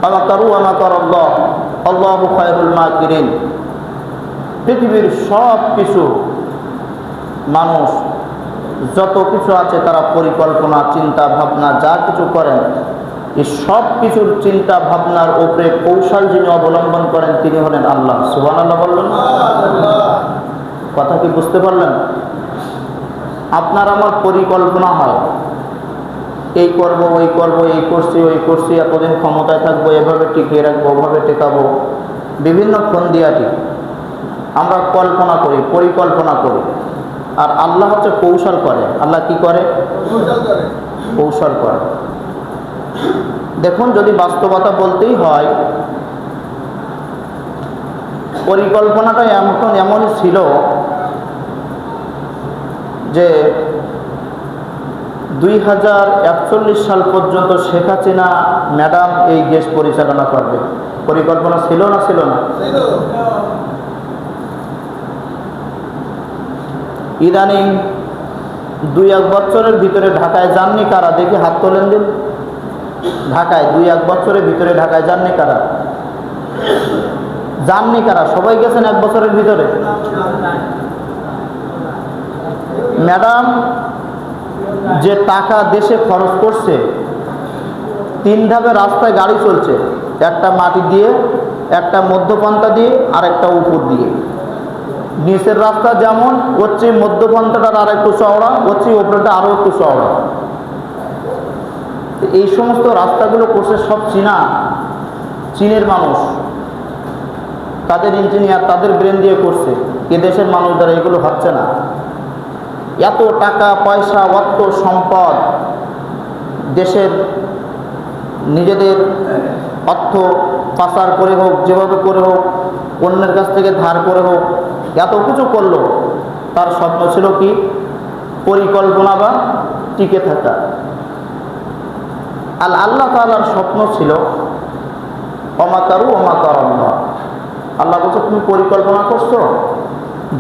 আমাকারু আমাকারাল্লাহ আল্লাহু খায়রুল মাকিরিন। পৃথিবীর সব কিছু মানুষ যত কিছু আছে তারা পরিকল্পনা চিন্তা ভাবনা যা কিছু করেন, এই সব কিছুর চিন্তা ভাবনার উপরে কৌশল যিনি অবলম্বন করেন তিনি হলেন আল্লাহ। সুবহানাল্লাহ বললেন। কথা কি বুঝতে পারলেন? আপনার আমার পরিকল্পনা হয়, এই করব ওই করব, এই করছি ওই করছি, এতদিন ক্ষমতায় থাকবো, এভাবে টিকিয়ে রাখবো, ওভাবে টেকাবো, বিভিন্ন ফন্দিয়াটি আমরা কল্পনা করি, পরিকল্পনা করি। আর আল্লাহ হচ্ছে কৌশল করে। আল্লাহ কি করে? কৌশল করে। দেখুন, যদি বাস্তবতা বলতেই হয়, পরিকল্পনাটা এমনই ছিল যে 2041 সাল পর্যন্ত শেখ হাসিনা ম্যাডাম এই দেশ পরিচালনা করবে। পরিকল্পনা ছিল না? ছিল না? ইদানিং 2-1 বছরের ভিতরে ঢাকায় যাননি কারা? দেখি হাত তোলেন দিন। ঢাকায় 2-1 বছরের ভিতরে ঢাকায় যাননি কারা? যাননি কারা? সবাই গেছেন 1 বছরের ভিতরে। ম্যাডাম যে টাকা দেশে খরচ করছে, 3 ধাপে রাস্তায় গাড়ি চলছে, একটা মাটি দিয়ে, একটা মধ্যপন্থা দিয়ে, আর একটা উপর দিয়ে। নিচের রাস্তা যেমন, ওর চেয়ে মধ্যপন্থাটার আর একটু চওড়া, ওর চেয়ে উপরেটা আরও একটু চওড়া। এই সমস্ত রাস্তাগুলো করছে সব চীনের মানুষ, তাদের ইঞ্জিনিয়ার, তাদের ব্রেন দিয়ে করছে। এ দেশের মানুষ দ্বারা এগুলো হচ্ছে না। এত টাকা পয়সা, অর্থ সম্পদ দেশের নিজেদের অর্থ পাচার করে হোক, যেভাবে করে হোক, অন্যের কাছ থেকে ধার করে হোক, এত কিছু করলো। তার স্বপ্ন ছিল কি? পরিকল্পনা বা টিকে থাকা। আর আল্লাহ তাআলার স্বপ্ন ছিল ওমাকারু ওমাকারাল্লাহ। আল্লাহ বলছে, তুমি পরিকল্পনা করছো,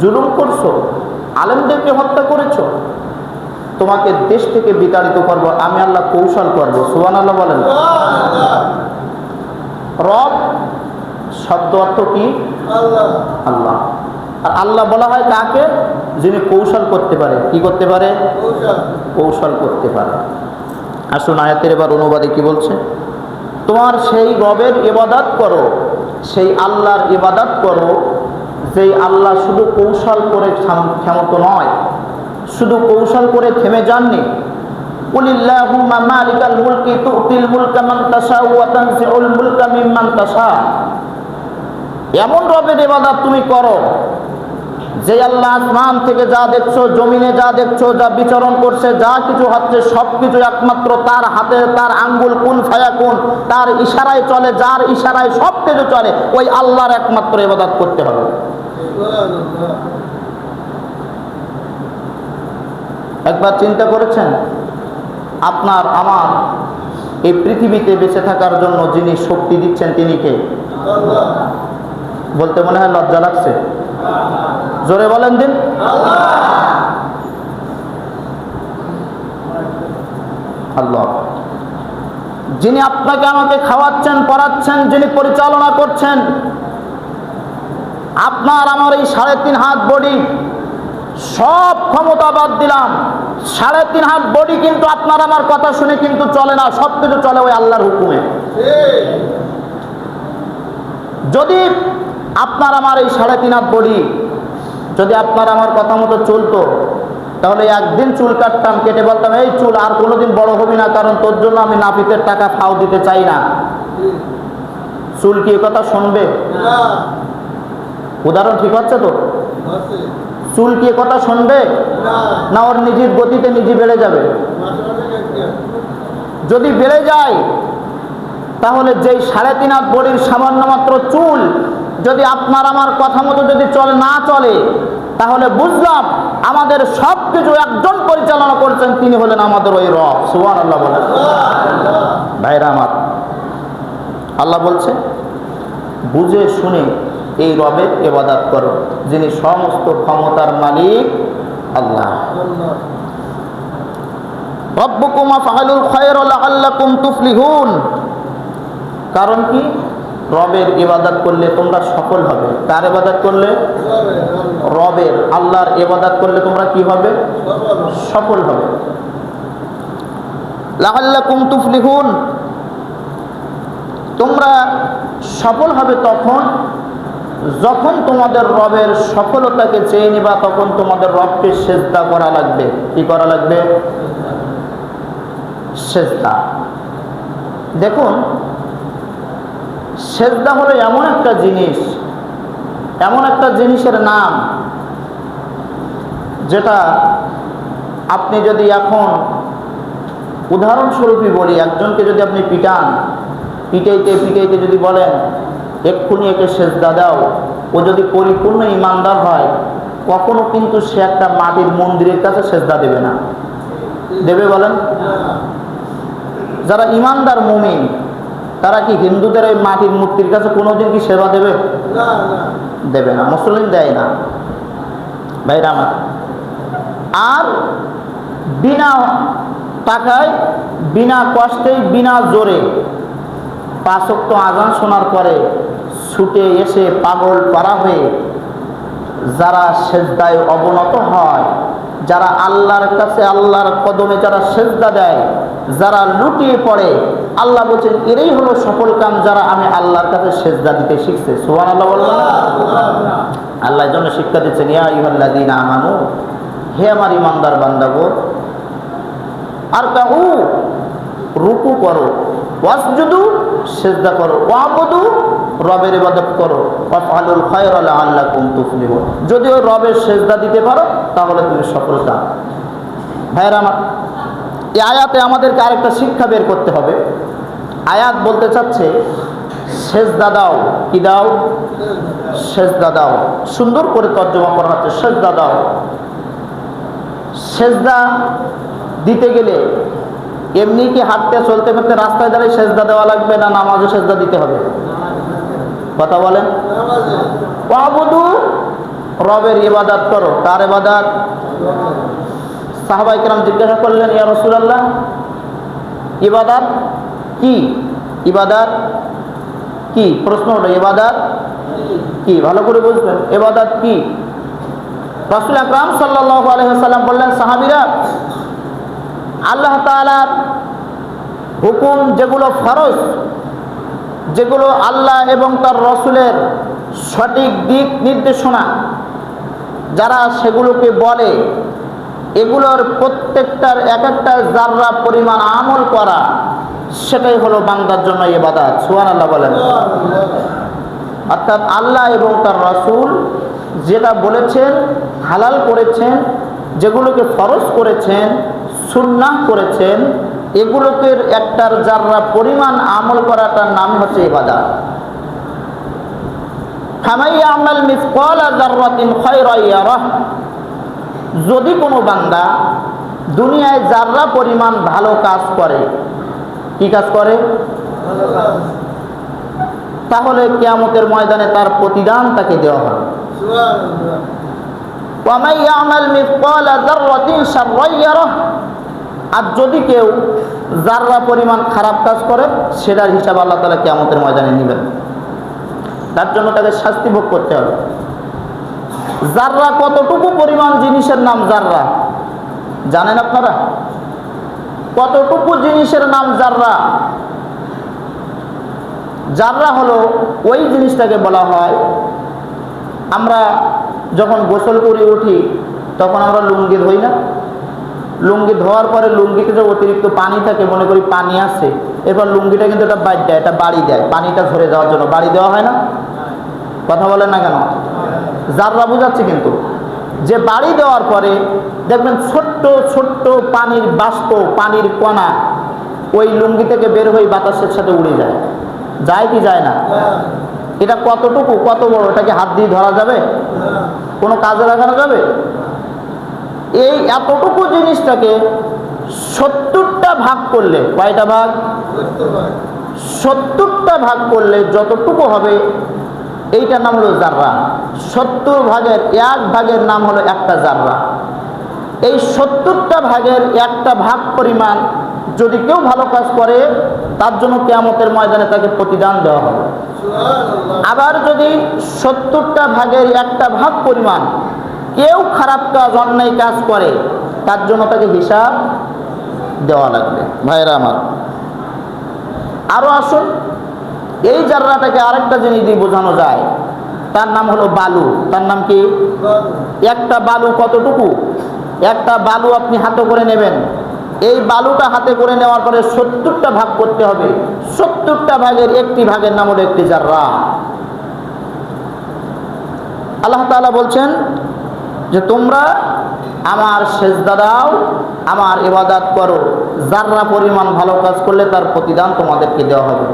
জুলুম করছো, আলেমদেরকে হত্যা করেছো, তোমাকে দেশ থেকে বিতাড়িত করব, আমি আল্লাহ কৌশল করব। সুবহানাল্লাহ বলেন। রব শব্দ অর্থ কি? আল্লাহ। আর আল্লাহ বলা হয় কাকে? যিনি কৌশল করতে পারে। কি করতে পারে? কৌশল করতে পারে। আসুন আয়াতের এবার অনুবাদে কি বলছে? তোমার সেই রবের ইবাদত করো, সেই আল্লাহর ইবাদত করো যেই আল্লাহ শুধু কৌশল করে ক্ষমতা নয়, শুধু কৌশল করে থেমে যাননি। কুলিল্লাহুম্মা মালিকাল মুলকি তুতিল মুলকা মান তাশাউ ওয়া তানজিউল মুলকা মিম্মান তাশা। এমন রবের ইবাদত তুমি করো যে আল্লাহ আসমান থেকে যা দেখছো, জমিনে যা দেখছো, যা বিচরণ করছে, যা কিছু হচ্ছে, সব কিছু একমাত্র তার হাতে, তার আঙ্গুল কুন ফায়াকুন, তার ইশারায় চলে, যার ইশারায় সব কিছু চলে, ওই আল্লাহর একমাত্র ইবাদত করতে হবে। একবার চিন্তা করেছেন, আপনার আমার এই পৃথিবীতে বেঁচে থাকার জন্য যিনি শক্তি দিচ্ছেন তিনি কে? বলতে মনে হয় লজ্জা লাগছে। জোরে বলেন দিন। আল্লাহ। যিনি আপনাকে আমাকে খাওয়াচ্ছেন, পড়াচ্ছেন, যিনি পরিচালনা করছেন, আপনার আমার এই 3.5 হাত বডি, সব ক্ষমতা বাদ দিলাম, 3.5 হাত বডি কিন্তু আপনার আমার কথা শুনে কিন্তু চলে না, সব কিছু চলে ওই আল্লাহর হুকুমে। যদি আপনার আমার এই 3.5 হাত বডি যদি আপনার আমার কথা মতো চলতো, তাহলে একদিন চুল কাটতাম, কেটে বলতাম, এই চুল আর কোনোদিন বড় হবি না, কারণ তোর জন্য আমি নাপিতের টাকা ফাও দিতে চাই না। চুল কি কথা শুনবে? উদাহরণ ঠিক হচ্ছে তো? চুল কি কথা শুনবে? না, ওর নিজের গতিতে নিজে বেড়ে যাবে। যদি বেড়ে যায়, তাহলে যেই 3.5 হাত বডির সামান্য মাত্র চুল যদি আপনার আমার কথা মতো যদি না চলে, তাহলে বুঝলাম আমাদের সব কিছু একজন পরিচালনা করছেন, তিনি হলেন আমাদের ওই রব। সুবহানাল্লাহ বলেন। ভাইরা আমার, আল্লাহ বলছে বুঝে শুনে এই রবের ইবাদত করো যিনি সমস্ত ক্ষমতার মালিক আল্লাহ। রব্বুকুম আফআলুল খায়রা লাআল্লাকুম তুফলিহুন। কারণ কি? রবের ইবাদত করলে তোমরা সফল হবে। কার ইবাদত করলে? রবের, আল্লাহর ইবাদত করলে তোমরা কি হবে? সফল হবে। লাআল্লাকুম তুফলিহুন, তোমরা সফল হবে তখন যখন তোমাদের রবের সফলতাকে চেয়ে নিবা, তখন তোমাদের রবকে সেজদা করা লাগবে। কি করা লাগবে? সেজদা। দেখুন, সেজদা হলো এমন একটা জিনিস, এমন একটা জিনিসের নাম যেটা আপনি যদি এখন উদাহরণস্বরূপই বলি, একজনকে যদি আপনি পিটান, পিটাইতে পিটাইতে যদি বলেন এক্ষুনি একে সেজদা দাও, ও যদি পরিপূর্ণ ইমানদার হয় কখনো কিন্তু সে একটা মাটির মন্দিরের কাছে সেজদা দেবে না। দেবে বলেন? যারা ইমানদার মুমিন তারা কি হিন্দুদের ওই মাটির মূর্তির কাছে কোনোদিন কি সেবা দেবে? দেবে না। মুসলিম দেয় না ভাইরা আমার। আর বিনা টাকায়, বিনা কষ্টেই, বিনা জোরে 5 ওয়াক্ত আযান শোনার পরে ছুটে এসে পাগল পারা হয়ে যারা সেজদায় অবনত হয়, যারা আল্লাহর কাছে, আল্লাহর কদমে যারা সেজদা দেয়, যারা লুটিয়ে পড়ে, আল্লাহ বলছেন এরাই হলো সফল কাম, যারা আমি আল্লাহর কাছে সেজদা দিতে শিখছে। সুবহানাল্লাহ বলবেন না? আল্লাহ এর জন্য শিক্ষা দিচ্ছেন, ইয়া আইয়ুহাল্লাযীনা আমানু, হে আমার ইমানদার বান্দাগণ, আর কাউ, রুকু করো, ওয়াসজুদু, সেজদা করো, ওয়াবুদু, রবের ইবাদত করো, ওয়াফআলুল খায়রা লাআল্লাকুম তুফলিহুন। যদি ওই রবের সেজদা দিতে পারো তাহলে তুমি সফলতা। ভাইরা আমার, এই আয়াতে আমাদেরকে আরেকটা শিক্ষা বের করতে হবে। আয়াত বলতে চাচ্ছে সেজদা দাও। কি দাও? সেজদা দাও। সুন্দর করে তর্জমা করা হচ্ছে, সেজদা দাও। সেজদা দিতে গেলে এমনি কি হাঁটতে চলতে ফিরতে রাস্তায় দাঁড়িয়ে সেজদা দেওয়া লাগবে, না নামাজে সেজদা দিতে হবে? কথা বলেন। ওয়াবুদু, রবের ইবাদত করো। কার ইবাদত? সাহাবায়ে কেরাম জিজ্ঞাসা করলেন, ইয়া রাসূলুল্লাহ, ইবাদত কি? ইবাদত কি? প্রশ্ন হলো ইবাদত কি? ভালো করে বুঝবেন, ইবাদত কি? রাসূল আকরাম সাল্লাল্লাহু আলাইহি ওয়াসাল্লাম বললেন, সাহাবীরা, আল্লাহ তাআলার হুকুম যেগুলো ফরজ, যেগুলো আল্লাহ এবং তার রসুলের সঠিক দিক নির্দেশনা, যারা সেগুলোকে বলে, এগুলোর প্রত্যেকটার এক একটা জাররা পরিমাণ আমল করা, সেটাই হলো বান্দার জন্য ইবাদত। সুবহানাল্লাহ বলেন। অর্থাৎ আল্লাহ এবং তার রসুল যেটা বলেছেন, হালাল করেছেন, যেগুলোকে ফরজ করেছেন, সুন্নাহ করেছেন, এগুলোকে একটার জাররা পরিমাণ আমল করাটার নাম হচ্ছে ইবাদত। ফামান ইয়ামাল মিসকালা যাররাতিন খায়রান ইয়ারাহ, যদি কোনো বান্দা দুনিয়ায় জাররা পরিমাণ ভালো কাজ করে, কি কাজ করে? তাহলে কিয়ামতের ময়দানে তার প্রতিদান তাকে দেওয়া হবে। ওয়া মান ইয়ামাল মিসকালা যাররাতিন শাররান ইয়ারাহ, আর যদি কেউ জাররা পরিমাণ খারাপ কাজ করে, সেটার হিসাব আল্লাহ তাআলা কিয়ামতের ময়দানে নেবেন। তার জন্য তাকে শাস্তি ভোগ করতে হবে। জাররা কতটুকু পরিমাণ জিনিসের নাম জাররা জানেন আপনারা? কতটুকু জিনিসের নাম জাররা? জাররা হলো ওই জিনিসটাকে বলা হয়, আমরা যখন গোসল করে উঠি তখন আমরা লুঙ্গি ধুই না? লুঙ্গি ধোয়ার পরে লুঙ্গিতে যে অতিরিক্ত পানি থাকে, মনে করি পানি আছে, এরপর লুঙ্গিটা কিন্তু এটা বাদ দেয়, এটা বাড়ি দেয়, পানিটা ঝরে যাওয়ার জন্য বাড়ি দেওয়া হয় না? কথা বলেন না কেন? জাররা বুঝাচ্ছে কিন্তু, যে বাড়ি দেওয়ার পরে দেখবেন ছোট্ট ছোট্ট পানির বাষ্প, পানির কণা ওই লুঙ্গি থেকে বের হয়ে বাতাসের সাথে উড়ে যায়। যায় কি যায় না? এটা কতটুকু, কত বড়, এটাকে হাত দিয়ে ধরা যাবে? কোনো কাজে লাগানো যাবে? এই এতটুকু জিনিসটাকে 70টা ভাগ করলে, কয়টা ভাগ? 70টা ভাগ করলে যতটুকু হবে এইটার নাম হলো জাররা। 70 ভাগের 1 ভাগের নাম হলো একটা জাররা। এই 70টা ভাগের একটা ভাগ পরিমাণ যদি কেউ ভালো কাজ করে, তার জন্য কিয়ামতের ময়দানে তাকে প্রতিদান দেওয়া হবে। আবার যদি 70টা ভাগের 1টা ভাগ পরিমাণ কেউ খারাপ কাজ, অন্যায় কাজ করে, তার জন্য তাকে হিসাব দেওয়া লাগবে। ভাইরা আমার, আরো আসুন, এই জাররাটাকে আরেকটা জিনিস দিয়ে বোঝানো যায়, তার নাম হলো বালু। তার নাম কি? একটা বালু কতটুকু? একটা বালু আপনি হাতে করে নেবেন, এই বালুটা হাতে করে নেওয়ার পরে 70টা ভাগ করতে হবে। 70টা ভাগের 1টি ভাগের নাম হলো 1টি জাররা। আল্লাহ তাআলা বলছেন যে তোমরা আমার সেজদা দাও, আমার ইবাদত করো, জাররা পরিমাণ ভালো কাজ করলে তার প্রতিদান তোমাদেরকে দেওয়া হবে।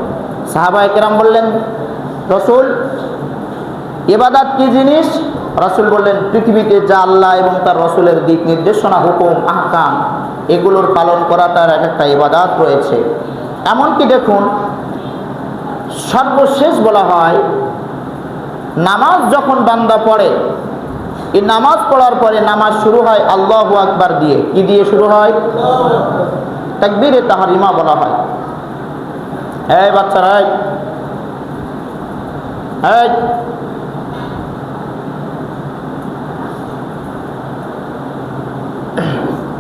সাহাবায়ে কেরাম বললেন, রাসূল ইবাদত কি জিনিস? রাসূল বললেন, পৃথিবীতে যা আল্লাহ এবং তার রাসূলের দিক নির্দেশনা, হুকুম, আহকাম, এগুলোর পালন করাটার একটা ইবাদত রয়েছে। এমনকি দেখুন, সর্বশেষ বলা হয় নামাজ যখন বান্দা পড়ে, এই নামাজ পড়ার পরে নামাজ শুরু হয় আল্লাহু আকবার দিয়ে। কি দিয়ে শুরু হয়? তাকবীরে তাহরিমা বলা হয়। এই বাচ্চারা, এই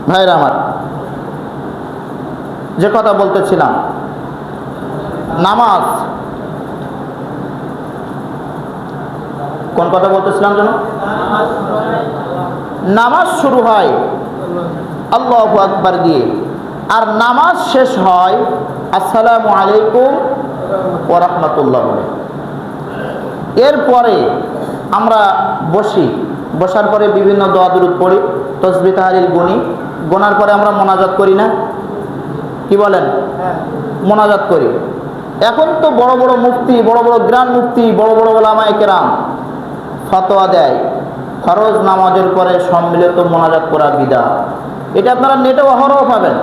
ভাইরা আমার, যে কথা বলতেছিলাম, নামাজ, কোন কথা বলতেছিলাম যেন? নামাজ শুরু হয় আল্লাহু আকবার দিয়ে, আর নামাজ শেষ হয় আসসালামু আলাইকুম ওয়া রাহমাতুল্লাহ বলে। এরপরে আমরা বসি, বসার পরে বিভিন্ন দোয়া দুরূদ পড়ি, তাসবিহ তাহলিল গুনি, গোনার পরে আমরা মোনাজাত করি না? কি বলেন? মোনাজাত করি। এখন তো বড় বড় মুফতি, বড় বড় গ্রান্ড মুফতি, বড় বড় উলামায়ে কেরাম ফতোয়া দেয় ফরজ নামাজের পরে সম্মিলিত মোনাজাত করা বিদআত। এটা আপনারা নেটে অহরহ পাবেন,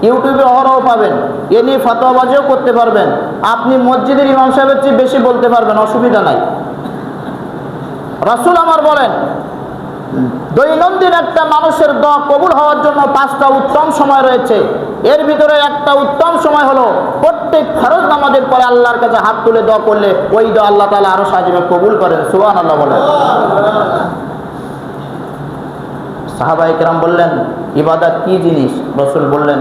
ইউটিউবে অহরহ পাবেন, এ নিয়ে ফতোয়াবাজিও করতে পারবেন। আপনি মসজিদের ইমাম সাহেবের চেয়ে বেশি বলতে পারবেন, অসুবিধা নাই। রাসূল আমার বলেন, দৈনন্দিন একটা মানুষের দোয়া কবুল হওয়ার জন্য 5টা উত্তম সময় রয়েছে। এর ভিতরে একটা উত্তম সময় হলো প্রত্যেক ফরজ নামাজের পরে আল্লাহর কাছে হাত তুলে দোয়া করলে ওই দোয়া আল্লাহ তাআলা আরশ আজিমে কবুল করেন। সুবহানাল্লাহ বলেন। সাহাবায়ে কেরাম বললেন, ইবাদত কি জিনিস? রাসূল বললেন,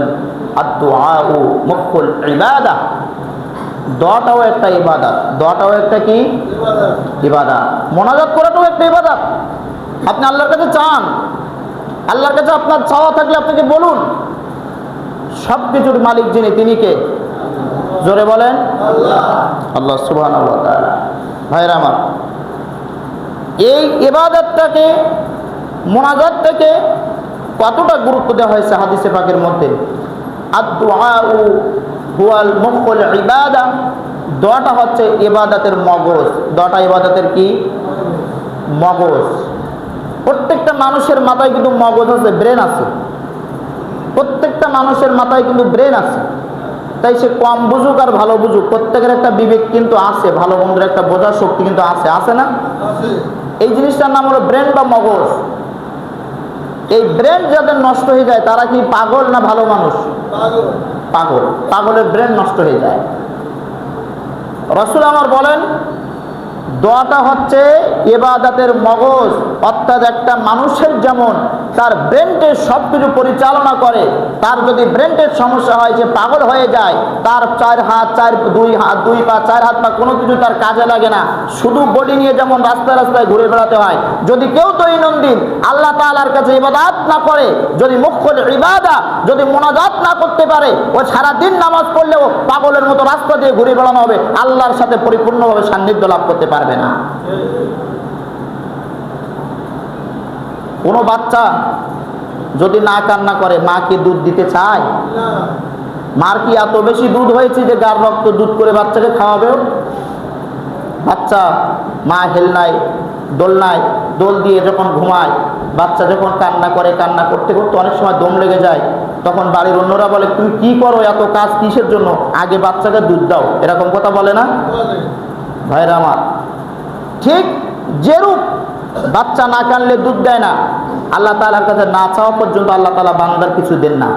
আদ-দুআউ মুখুল ইবাদাহ। দোয়াটাও একটা ইবাদত। দোয়াটাও একটা কি? ইবাদত। মোনাজাত করাটাও একটা ইবাদত। আপনি আল্লাহর কাছে চান, আল্লাহর কাছে আপনার চাওয়া থাকলে আপনাকে বলুন। সবকিছুর মালিক যিনি, তিনি কে? জোরে বলেন, আল্লাহ সুবহানাহু ওয়া তাআলা। ভাইরা আমার, এই ইবাদতটাকে, মোনাজাতটাকে কতটা গুরুত্ব দেওয়া হয়েছে হাদিসে পাকের মধ্যে। আদ-দুআউ হুয়াল মুখুল ইবাদাহ। দোয়াটা হচ্ছে ইবাদতের মগজ। দোয়াটা ইবাদতের কি? মগজ। প্রত্যেকটা মানুষের মাথায় কিন্তু মগজ আছে, ব্রেন আছে। প্রত্যেকটা মানুষের মাথায় কিন্তু ব্রেন আছে। তাই সে কম বুঝুক আর ভালো বুঝুক, প্রত্যেকের একটা বিবেক কিন্তু আছে, ভালো মন্দের একটা বোঝার শক্তি কিন্তু আছে, আছে না? এই জিনিসটার নাম হলো ব্রেন বা মগজ। এই ব্রেন যাদের নষ্ট হয়ে যায় তারা কি পাগল না ভালো মানুষ? পাগল। পাগলের ব্রেন নষ্ট হয়ে যায়। রাসূল আমার বলেন, দোয়াটা হচ্ছে ইবাদতের মগজ। অর্থাৎ একটা মানুষের যেমন তার ব্রেনটের সব কিছু পরিচালনা করে, তার যদি ব্রেনটের সমস্যা হয়, যে পাগল হয়ে যায়, তার 4 হাত, 2 পা, 4 হাত পা কোনো কিছু তার কাজে লাগে না, শুধু বডি নিয়ে যেমন রাস্তায় রাস্তায় ঘুরে বেড়াতে হয়। যদি কেউ দৈনন্দিন আল্লাহ তাআলার কাছে ইবাদত না করে, যদি মুখুল ইবাদা, যদি মোনাজাত না করতে পারে, ও সারাদিন নামাজ পড়লেও পাগলের মতো রাস্তা দিয়ে ঘুরে বেড়ানো হবে, আল্লাহর সাথে পরিপূর্ণভাবে সান্নিধ্য লাভ করতে পারবে না। কোনো বাচ্চা যদি না কান্না করে, মা কি দুধ দিতে চায়? মার কি এত বেশি দুধ হয়েছে যে গার রক্ত দুধ করে বাচ্চাকে খাওয়াবে? বাচ্চা মা হেলনায়, দোলনায় দোল দিয়ে যখন ঘুমায়, বাচ্চা যখন কান্না করে, কান্না করতে করতে অনেক সময় দম লেগে যায়, তখন বাড়ির অন্যরা বলে, তুমি কি করো, এত কাজ কিসের জন্য? আগে বাচ্চাকে দুধ দাও। এরকম কথা বলে না? ভাইরা আমার, ঠিক যেরূপ বাচ্চা না কানলে দুধ দেয় না, আল্লাহ তাআলার কাছে না চাওয়া পর্যন্ত আল্লাহ তাআলা বান্দার কিছু দেন না।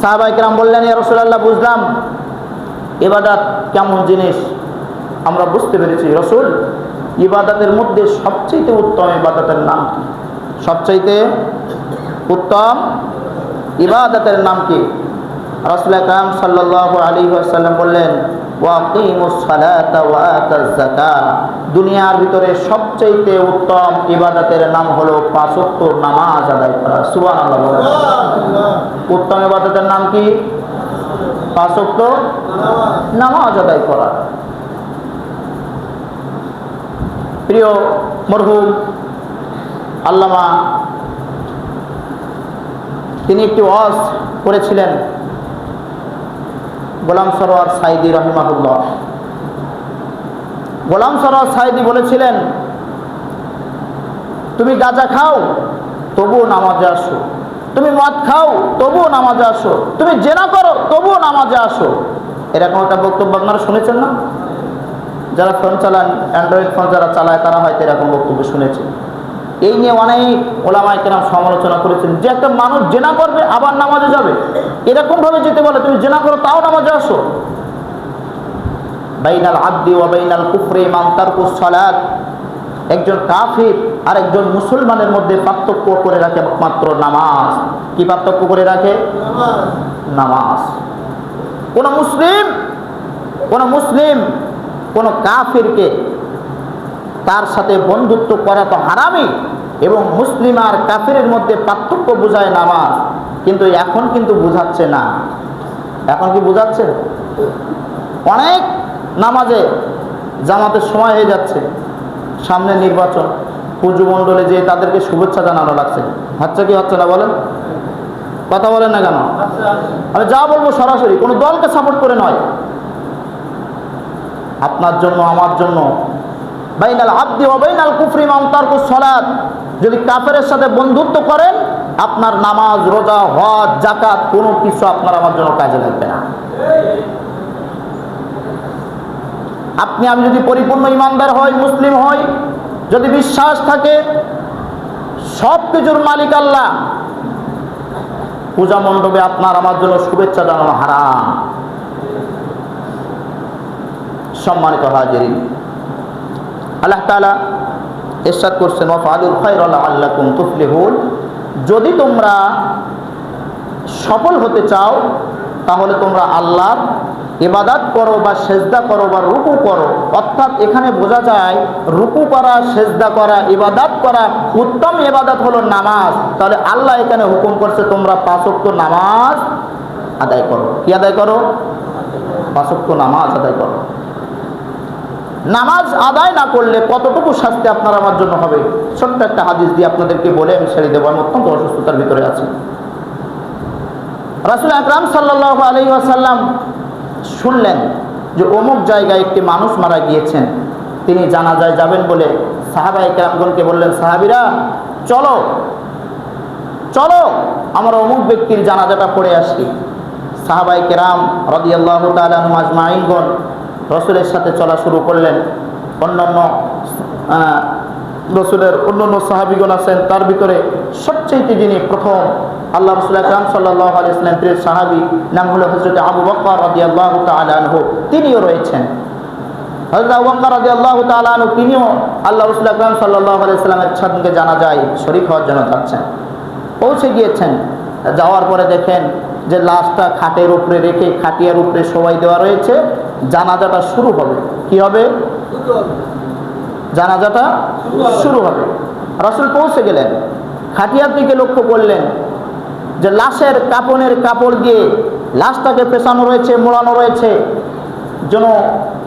সাহাবায়ে কেরাম বললেন, ইয়া রাসূলুল্লাহ, বুঝলাম ইবাদত কেমন জিনিস আমরা বুঝতে পেরেছি। রাসূল, ইবাদতের মধ্যে সবচেয়ে উত্তম ইবাদতের নাম কি? সবচেয়ে উত্তম ইবাদতের নাম কি? রাসূল আকরাম সাল্লাল্লাহু আলাইহি ওয়াসাল্লাম বললেন, ওয়াকিমুস সালাতা ওয়া আতাজ যাকাত। দুনিয়ার ভিতরে সবচেয়ে উত্তম ইবাদতের নাম হলো 5 ওয়াক্ত নামাজ আদায় করা। সুবহানাল্লাহ বলেন। উত্তম ইবাদতের নাম কি? 5 ওয়াক্ত নামাজ আদায় করা। প্রিয় মরহুম আল্লামা তিনি একটি ওয়াজ করেছিলেন, গোলাম সরোয়ার সাইদি রাহিমাহুল্লাহ। গোলাম সরোয়ার সাইদি বলেছিলেন, তুমি গাঁজা খাও তবুও নামাজে আসো, তুমি মদ খাও তবুও নামাজে আসো, তুমি জেনা করো তবুও নামাজে আসো। এরকম একটা বক্তব্য আপনারা শুনেছেন না? যারা ফোন চালান, অ্যান্ড্রয়েড ফোন যারা চালায় তারা হয়তো এরকম বক্তব্য শুনেছে। এই নিয়ে অনেক ওলামায়ে কেরাম সমালোচনা করেছেন যে একটা মানুষ জেনা করবে আবার নামাজে যাবে, এরকম ভাবে যেতে বলে, তুমি জেনা করো তাও নামাজে আসো। বাইনাল আবদি ওয়া বাইনাল কুফরি মান তারকুস সালাত। একজন কাফির আর একজন মুসলমানের মধ্যে পার্থক্য করে রাখে মাত্র নামাজ। কি পার্থক্য করে রাখে? নামাজ। কোন মুসলিম কোন কাফিরকে তার সাথে বন্ধুত্ব করা তো হারামই, এবং মুসলিম আর কাফিরের মধ্যে পার্থক্য বোঝায় নামাজ। কিন্তু এখন কিন্তু বোঝাচ্ছে না। এখন কি বোঝাচ্ছে? অনেক নামাজে জামাতের সময় হয়ে যাচ্ছে, সামনে নির্বাচন, পুজো মণ্ডলে যে তাদেরকে শুভেচ্ছা জানানো লাগছে। হচ্ছে কি হচ্ছে না বলেন? কথা বলেন না কেন? আমি যা বলবো সরাসরি, কোনো দলকে সাপোর্ট করে নয়, আপনার জন্য আমার জন্য। বাইনাল আবদি ওয়া বাইনাল কুফরি মান তারকুস সালাত। যদি কাফেরের সাথে বন্ধুত্ব করেন, আপনার নামাজ, রোজা, হজ, যাকাত কোনো কিছু আপনার আমার জন্য কাজে লাগবে না। আপনি আমি যদি পরিপূর্ণ ইমানদার হই, মুসলিম হই, যদি বিশ্বাস থাকে সব কিছুর মালিক আল্লাহ, পূজা মণ্ডপে আপনার আমার জন্য শুভেচ্ছা জানানো হারাম। সম্মানিত হাজিরিন, আল্লাহ তাআলা ইরশাদ করছেন, ওয়াফআলুল খায়রা লাআল্লাকুম তুফলিহুন। যদি তোমরা সফল হতে চাও তাহলে তোমরা আল্লাহর ইবাদত করো বা সেজদা করো বা রুকু করো। অর্থাৎ এখানে বোঝা যায় রুকু করা, সেজদা করা, ইবাদত করা, উত্তম ইবাদত হলো নামাজ। তাহলে আল্লাহ এখানে হুকুম করছে তোমরা 5 ওয়াক্ত নামাজ আদায় করো। কি আদায় করো? 5 ওয়াক্ত নামাজ আদায় করো। নামাজ আদায় না করলে কতটুকু শাস্তি আপনার আমার জন্য হবে, ছোট্ট একটা হাদিস দিয়ে আপনাদেরকে বলে আমি ছেড়ে দেবো। আমি অত্যন্ত অসুস্থতার ভিতরে আছি। রাসূল আকরাম সাল্লাল্লাহু আলাইহি ওয়াসাল্লাম শুনলেন যে অমুক জায়গায় একটি মানুষ মারা গিয়েছেন, তিনি জানাজায় যাবেন বলে সাহাবায়ে কেরামগণকে বললেন, সাহাবীরা চলো চলো আমরা অমুক ব্যক্তির জানাজাটা পড়ে আসি। সাহাবায়ে কেরাম রাদিয়াল্লাহু তাআলা আনহুম আজমাইনগণ রসুলের সাথে চলা শুরু করলেন। অন্যান্য রসুলের অন্যান্য সাহাবীগণ আছেন, তার ভিতরে সবচেয়ে যিনি প্রথম আল্লাহ রাসূল আকরাম সাল্লাল্লাহু আলাইহি ওয়াসাল্লাম প্রিয় সাহাবী, নাম হলো হযরত আবু বকর রাদিয়াল্লাহু তাআলা আনহু, তিনিও রয়েছেন। হযরত আবু বকর রাদিয়াল্লাহু তাআলা আনহু তিনিও আল্লাহ রাসূল আকরাম সাল্লাল্লাহু আলাইহি ওয়াসাল্লামের সঙ্গে জানাজায় শরীক হওয়ার জন্য যাচ্ছেন। পৌঁছে গিয়েছেন, যাওয়ার পরে দেখেন যে লাশটা খাটের উপরে রেখে খাটিয়ার উপরে শোয়াই দেওয়া রয়েছে। জানাজাটা শুরু হবে। কি হবে? জানাজাটা শুরু হবে। রাসূল পৌঁছে গেলেন, খাটিয়ার দিকে লক্ষ্য করলেন যে লাশের কাপনের কাপড় দিয়ে লাশটাকে পেঁচানো রয়েছে, মোড়ানো রয়েছে, যেন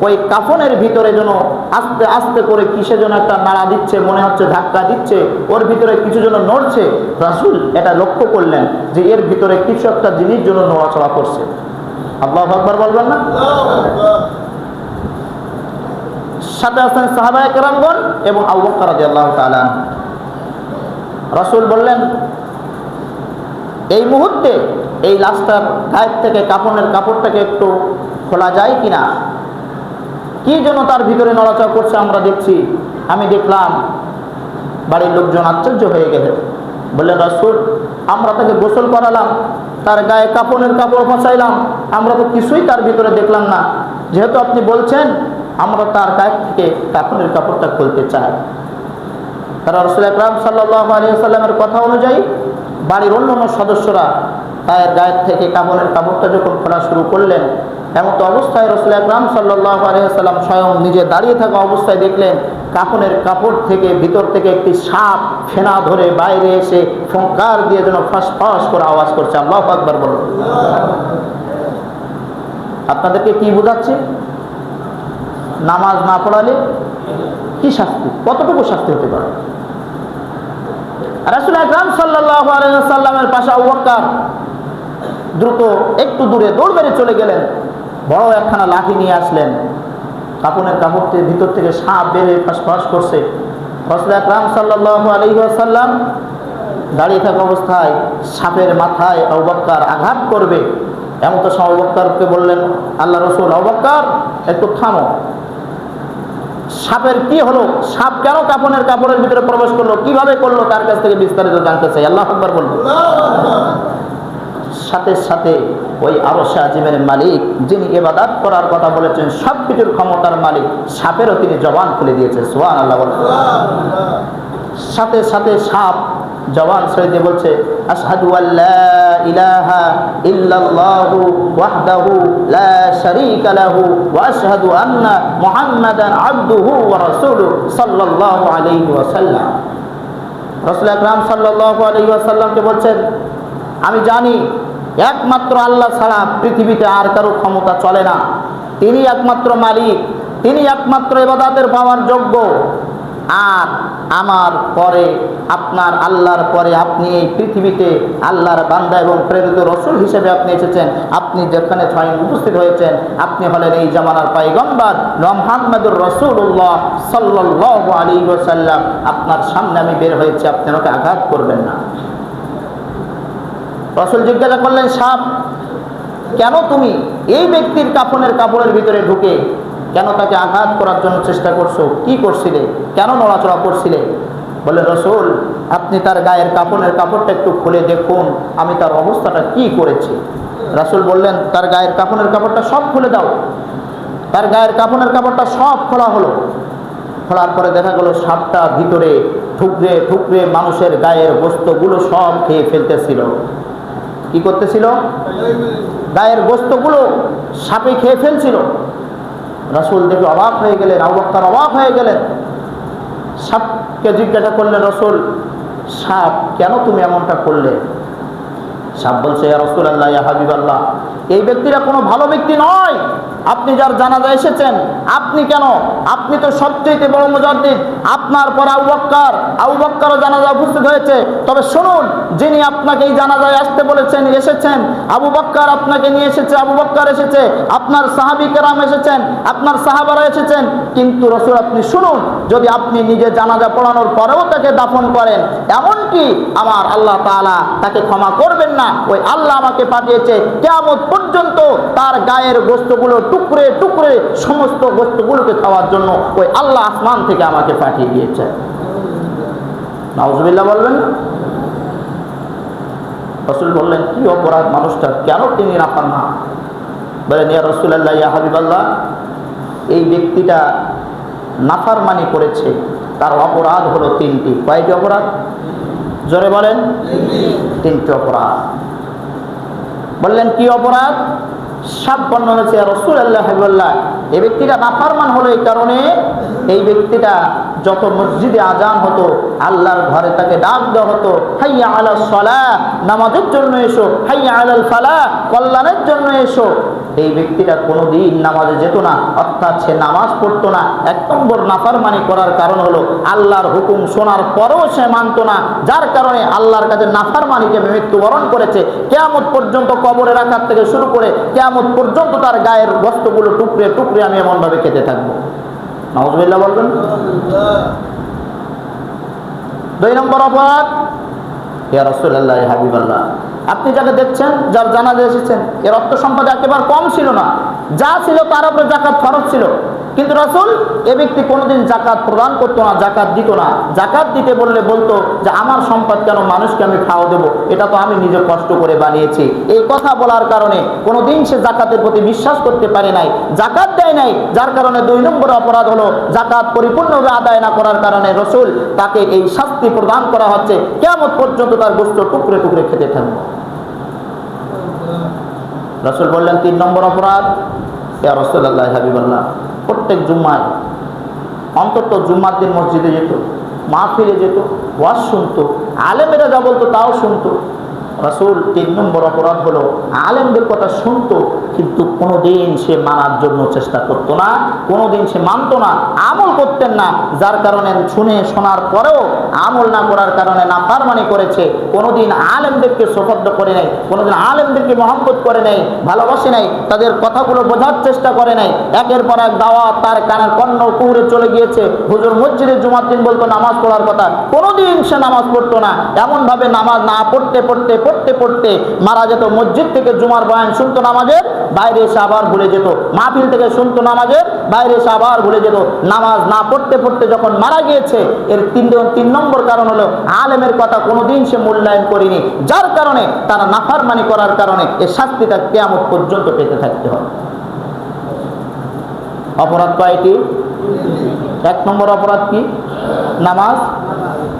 ওই কাফনের ভিতরে যেন আস্তে আস্তে করে কিসে যেন একটা নাড়া দিচ্ছে, মনে হচ্ছে ধাক্কা দিচ্ছে, ওর ভিতরে কিছু যেন নড়ছে। রাসূল এটা লক্ষ্য করলেন যে এর ভিতরে কিছু একটা জিনিস যেন নড়াচড়া করছে। আল্লাহু আকবার বলবেন না? সাথে আছেন সাহাবায়ে কেরামগণ এবং আবু বকর রাদিয়াল্লাহু তাআলা। রাসূল বললেন, এই মুহূর্তে এই লাশটার গায়ের থেকে কাপনের কাপড়টাকে একটু খোলা যায় কিনা, কি যেন তার ভিতরে নড়াচড়া করছে আমরা দেখছি। আমি দেখলাম, বাড়ির লোকজন আশ্চর্য হয়ে গেলেন, বললেন, রাসূল আমরা তাকে গোসল করালাম, তার গায়ে কাফনের কাপড় পচাইলাম, আমরা তো কিছুই তার ভিতরে দেখলাম না। যেহেতু আপনি বলছেন, আমরা তার গায়ে থেকে কাফনের কাপড়টা খুলতে চাই। তারা রাসূল আকরাম সাল্লাল্লাহু আলাইহি ওয়াসাল্লামের কথা অনুযায়ী বাড়ির অন্যান্য সদস্যরা তার গায়ের থেকে কাফনের কাপড়টা যখন খোলা শুরু করলেন, এমত অবস্থায় রাসূল আকরাম সাল্লাল্লাহু আলাইহি ওয়াসাল্লাম স্বয়ং নিজে দাঁড়িয়ে থাকা অবস্থায় দেখলেন কাফনের কাপড় থেকে ভিতর থেকে একটি সাপ ফেনা ধরে বাইরে এসে ফুঙ্কার দিয়ে যেন ফস ফস করে আওয়াজ করছে। আল্লাহু আকবার বলুন। আপনাদেরকে কি বোঝাচ্ছে? নামাজ না পড়ালে কি শাস্তি, কতটুকু শাস্তি হতে পারে? রাসূল আকরাম সাল্লাল্লাহু আলাইহি ওয়াসাল্লামের পাশে আবু বকর দ্রুত একটু দূরে দৌড় মেরে চলে গেলেন, বড় একখানা লাঠি নিয়ে আসলেন। কাপনের কাপড়ের ভিতর থেকে সাপ বেরিয়ে ফাঁস করছে। রাসূল আকরাম সাল্লাল্লাহু আলাইহি ওয়াসাল্লাম দাঁড়িয়ে থাকা অবস্থায় সাপের মাথায় আবু বকর আঘাত করবে, এমন তো আবু বকরকে বললেন, আল্লাহ রাসূল, আবু বকর একটু থামো। সাপের কি হলো? সাপ কেন কাপনের কাপড়ের ভিতরে প্রবেশ করলো, কিভাবে করলো? তার কাছ থেকে বিস্তারিত জানতে চাই। আল্লাহু আকবার বলবো। সাথে সাথে ওই আরশে আজিমের মালিক, যিনি ইবাদত করার কথা বলেছেন, সবকিছুর ক্ষমতার মালিক, সাপেরও তিনি জবান খুলে দিয়েছেন। সুবহানাল্লাহ বলুন। সাথে সাথে সাপ জবান ছেড়ে দিয়ে বলছে, আশহাদু আল্লা ইলাহা ইল্লাল্লাহু ওয়াহদাহু লা শারীকা লাহু ওয়া আশহাদু আন্না মুহাম্মাদান আবদুহু ওয়া রাসূলুহু সাল্লাল্লাহু আলাইহি ওয়াসাল্লাম। রাসূল আকরাম সাল্লাল্লাহু আলাইহি ওয়াসাল্লামকে বলছেন, আমি জানি একমাত্র আল্লাহ ছাড়া পৃথিবীতে আর কারো ক্ষমতা চলে না। তিনি একমাত্র মালিক, তিনি একমাত্র ইবাদতের পাওয়ার যোগ্য। আর আমার পরে, আপনার আল্লাহর পরে আপনি এই পৃথিবীতে আল্লাহর বান্দা এবং প্রেরিত রাসূল হিসেবে আপনি এসেছেন। আপনি যেখানে স্বয়ং উপস্থিত হয়েছেন, আপনি হলেন এই জামানার পয়গম্বর মুহাম্মদুর রাসূলুল্লাহ সাল্লাল্লাহু আলাইহি ওয়াসাল্লাম। আপনার সামনে আমি বের হয়েছি, আপনি আমাকে আঘাত করবেন না। রাসূল জিজ্ঞাসা করলেন, সাপ, কেন তুমি এই ব্যক্তির কাফনের কাপড়ের ভিতরে ঢুকে কেন তাকে আঘাত করার জন্য চেষ্টা করছো? কি করছিলে? কেন নড়াচড়া করছিলে? বলে, রাসূল, আপনি তার গায়ের কাফনের কাপড়টা একটু খুলে দেখুন, আমি তার অবস্থাটা কি করেছি। রাসূল বললেন, তার গায়ের কাফনের কাপড়টা সব খুলে দাও। তার গায়ের কাফনের কাপড়টা সব খোলা হলো। খোলার পরে দেখা গেল সাপটা ভিতরে ঠুকরে ঠুকরে মানুষের গায়ের গোস্তগুলো সব খেয়ে ফেলতেছিল। কি করতেছিল? গায়ের গোস্তগুলো সাপে খেয়ে ফেলছিল। রাসূল দেখে অবাক হয়ে গেলেন, আবু বকর অবাক হয়ে গেলেন। সাপকে জিজ্ঞাসা করলেন, রাসূল, সাপ, কেন তুমি এমনটা করলে? সাপ বলছে, ইয়া রাসূলুল্লাহ, ইয়া হাবিবাল্লাহ, এই ব্যক্তিরা কোনো ভালো ব্যক্তি নয়। আপনি যার জানাজা এসেছেন, আপনি কেন? আপনি তো সবচেয়ে বড় মুজাদ্দিদ। আপনার পর আবু বকরও জানাজা উপস্থিত হয়েছে। তবে শুনুন, যিনি আপনাকে এই জানাজায় আসতে বলেছেন, এসেছেন। আবু বকর আপনাকে নিয়ে এসেছে, আবু বকর এসেছে, আপনার সাহাবী কেরাম এসেছেন, আপনার সাহাবারা এসেছেন। কিন্তু রাসূল, আপনি শুনুন, যদি আপনি নিজে জানাজা পড়ানোর পরেও তাকে দাফন করেন, এমনকি আমার আল্লাহ তাআলা তাকে ক্ষমা করবেন না। ওই আল্লাহ আমাকে পাঠিয়েছে কিয়ামত পর্যন্ত তার গায়ের গোস্তগুলো টুকরে টুকরে সমস্ত গোস্তগুলোকে খাওয়ার জন্য। ওই আল্লাহ আসমান থেকে আমাকে পাঠিয়ে দিয়েছে। নাউজুবিল্লাহ বলবেন। রাসূল বললেন, কি অপরাধ মানুষটা, কেন তিনি নাফরমান? বলেন, ইয়া রাসূলুল্লাহ, ইয়া হাবিবাল্লাহ, এই ব্যক্তিটা নাফরমানি করেছে, তার অপরাধ হলো তিনটি। কয়টি অপরাধ? জোরে বলেন। তিনটি অপরাধ। বললেন, কি অপরাধ? সাপ বর্ণনা হয়েছে, ইয়া রাসূলুল্লাহ, হাবিবাল্লাহ, এই ব্যক্তিটা নাফরমান হলো এই কারণে, এই ব্যক্তিটা যত মসজিদে আজান হতো, আল্লাহর ঘরে তাকে ডাক দেওয়া হতো, হাইয়া আলাস সালাহ, নামাজের জন্য এসো, হাইয়া আলাল ফালাহ, কল্যাণের জন্য এসো। এই ব্যক্তিটা কোনোদিন নামাজে যেত না, অর্থাৎ সে নামাজ পড়তো না। এক নম্বর নাফরমানি করার কারণ হলো আল্লাহর হুকুম শোনার পরেও সে মানত না, যার কারণে আল্লাহর কাছে নাফরমানিতে মৃত্যুবরণ করেছে। কিয়ামত পর্যন্ত কবরে রাখার থেকে শুরু করে কিয়ামত পর্যন্ত তার গায়ের বস্ত্রগুলো টুকরে টুকরে আমি এমনভাবে খেতে থাকবো। নাউজুবিল্লাহ বলবেন। দুই নম্বর অপরাধ, ইয়া রাসূলুল্লাহ, ইয়া হাবিবাল্লাহ, আপনি যাকে দেখছেন, যার জানাজা এসেছেন, এর অর্থ সম্পদ একেবারে কম ছিল না। যা ছিল তার উপরে যাকাত ফরজ ছিল। কিন্তু রাসূল এ ব্যক্তি কোনোদিন যাকাত প্রদান করতো না, যাকাত দিত না। যাকাত দিতে বললে বলতো যে আমার সম্পদ কেন মানুষকে আমি খাওয়া দেবো, এটা তো আমি নিজে কষ্ট করে বানিয়েছি। এই কথা বলার কারণে কোনোদিন সে যাকাতের প্রতি বিশ্বাস করতে পারে নাই, যাকাত দেয় নাই, যার কারণে 2 নম্বর অপরাধ হলো যাকাত পরিপূর্ণভাবে আদায় না করার কারণে রাসূল তাকে এই শাস্তি প্রদান করা হচ্ছে, কিয়ামত পর্যন্ত তার গোশত টুকরে টুকরে খেতে থাকবে। রাসূল বললেন 3 নম্বর অপরাধ, ইয়া রাসূলুল্লাহ হাবিবাল্লাহ, প্রত্যেক জুম্মায় অন্তত জুম্মার দিন মসজিদে যেত, মাহফিলে যেত, ওয়াজ শুনতো, আলেমেরা যা বলতো তাও শুনতো। রাসূল 3 নম্বর অপরাধ হলো আলেমদের কথা শুনতো, কিন্তু কোনোদিন সে মানার জন্য চেষ্টা করতো না, কোনোদিন সে মানতো না, আমল করতেন না, যার কারণে শুনে শোনার পরেও আমল না করার কারণে নাফরমানি করেছে। কোনোদিন আলেমদেরকে সুপর্দ করে নাই, কোনোদিন আলেমদেরকে মহব্বত করে নাই, ভালোবাসে নাই, তাদের কথাগুলো বোঝার চেষ্টা করে নাই। একের পর এক দাওয়াত তার কানের কর্ণ কুহুরে চলে গিয়েছে। হুজুর মসজিদে জুমার দিন বলতো নামাজ পড়ার কথা, কোনোদিন সে নামাজ পড়তো না। এমনভাবে নামাজ না পড়তে পড়তে পড়তে পড়তে মারা যেত। মসজিদ থেকে জুমার বয়ান শুনতো নামাজের, বাইরে এসে আবার ভুলে যেত। মাহফিল থেকে শুনতো নামাজের, বাইরে এসে আবার ভুলে যেত। নামাজ না পড়তে পড়তে যখন মারা গিয়েছে, এর 3 নম্বর কারণ হলো আলেমের কথা কোনোদিন সে মূল্যায়ন করেনি, যার কারণে তারা নাফরমানি করার কারণে এই শাস্তিটা কিয়ামত পর্যন্ত পেতে থাকতে হবে। অপরাধ কয়টি? 1 নম্বর অপরাধ কি? নামাজ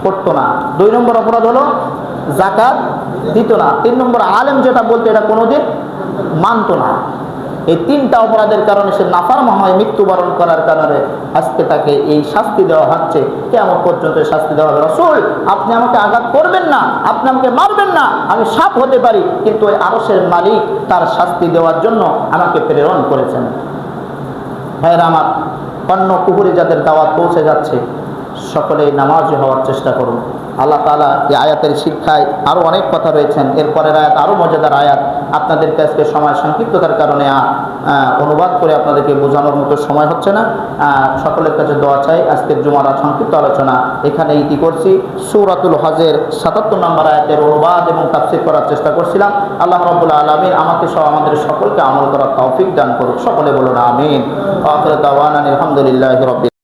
পড়তো না। 2 নম্বর অপরাধ হলো যাকাত দিত না। 3 নম্বর আলেম যেটা বলতো এটা কোনোদিন মানতো না। এই 3টা অপরাধের কারণে সে নাফরমান হয়, মৃত্যুবরণ করার কারণে আজকে তাকে এই শাস্তি দেওয়া হচ্ছে, কিয়ামত পর্যন্ত শাস্তি দেওয়া হবে। রাসূল আপনি আমাকে আঘাত করবেন না, আপনি আমাকে মারবেন না, আমি সাপ হতে পারি, কিন্তু ওই আরশের মালিক তার শাস্তি দেওয়ার জন্য আমাকে প্রেরণ করেছেন। ভাইরা আমার, কর্ণ কুহুরে যাদের দাওয়াত পৌঁছে যাচ্ছে, সকলেই নামাজি হওয়ার চেষ্টা করুন। আল্লাহ তাআলা এই আয়াতের শিক্ষায় আরও অনেক কথা রয়েছেন। এরপরের আয়াত আরও মজাদার আয়াত। আপনাদেরকে আজকে সময় সংক্ষিপ্ততার কারণে অনুবাদ করে আপনাদেরকে বোঝানোর মতো সময় হচ্ছে না। সকলের কাছে দোয়া চাই। আজকের জুমার সংক্ষিপ্ত আলোচনা এখানে ইতি করছি। সূরাতুল হজের 77 নম্বর আয়াতের অনুবাদ এবং তাফসীর করার চেষ্টা করছিলাম। আল্লাহ রাব্বুল আলামিন আমাকে সহ আমাদের সকলকে আমল করার তৌফিক দান করুক। সকলে বলুন আমিন। আখির দাওয়ানা আলহামদুলিল্লাহি রাব্বিল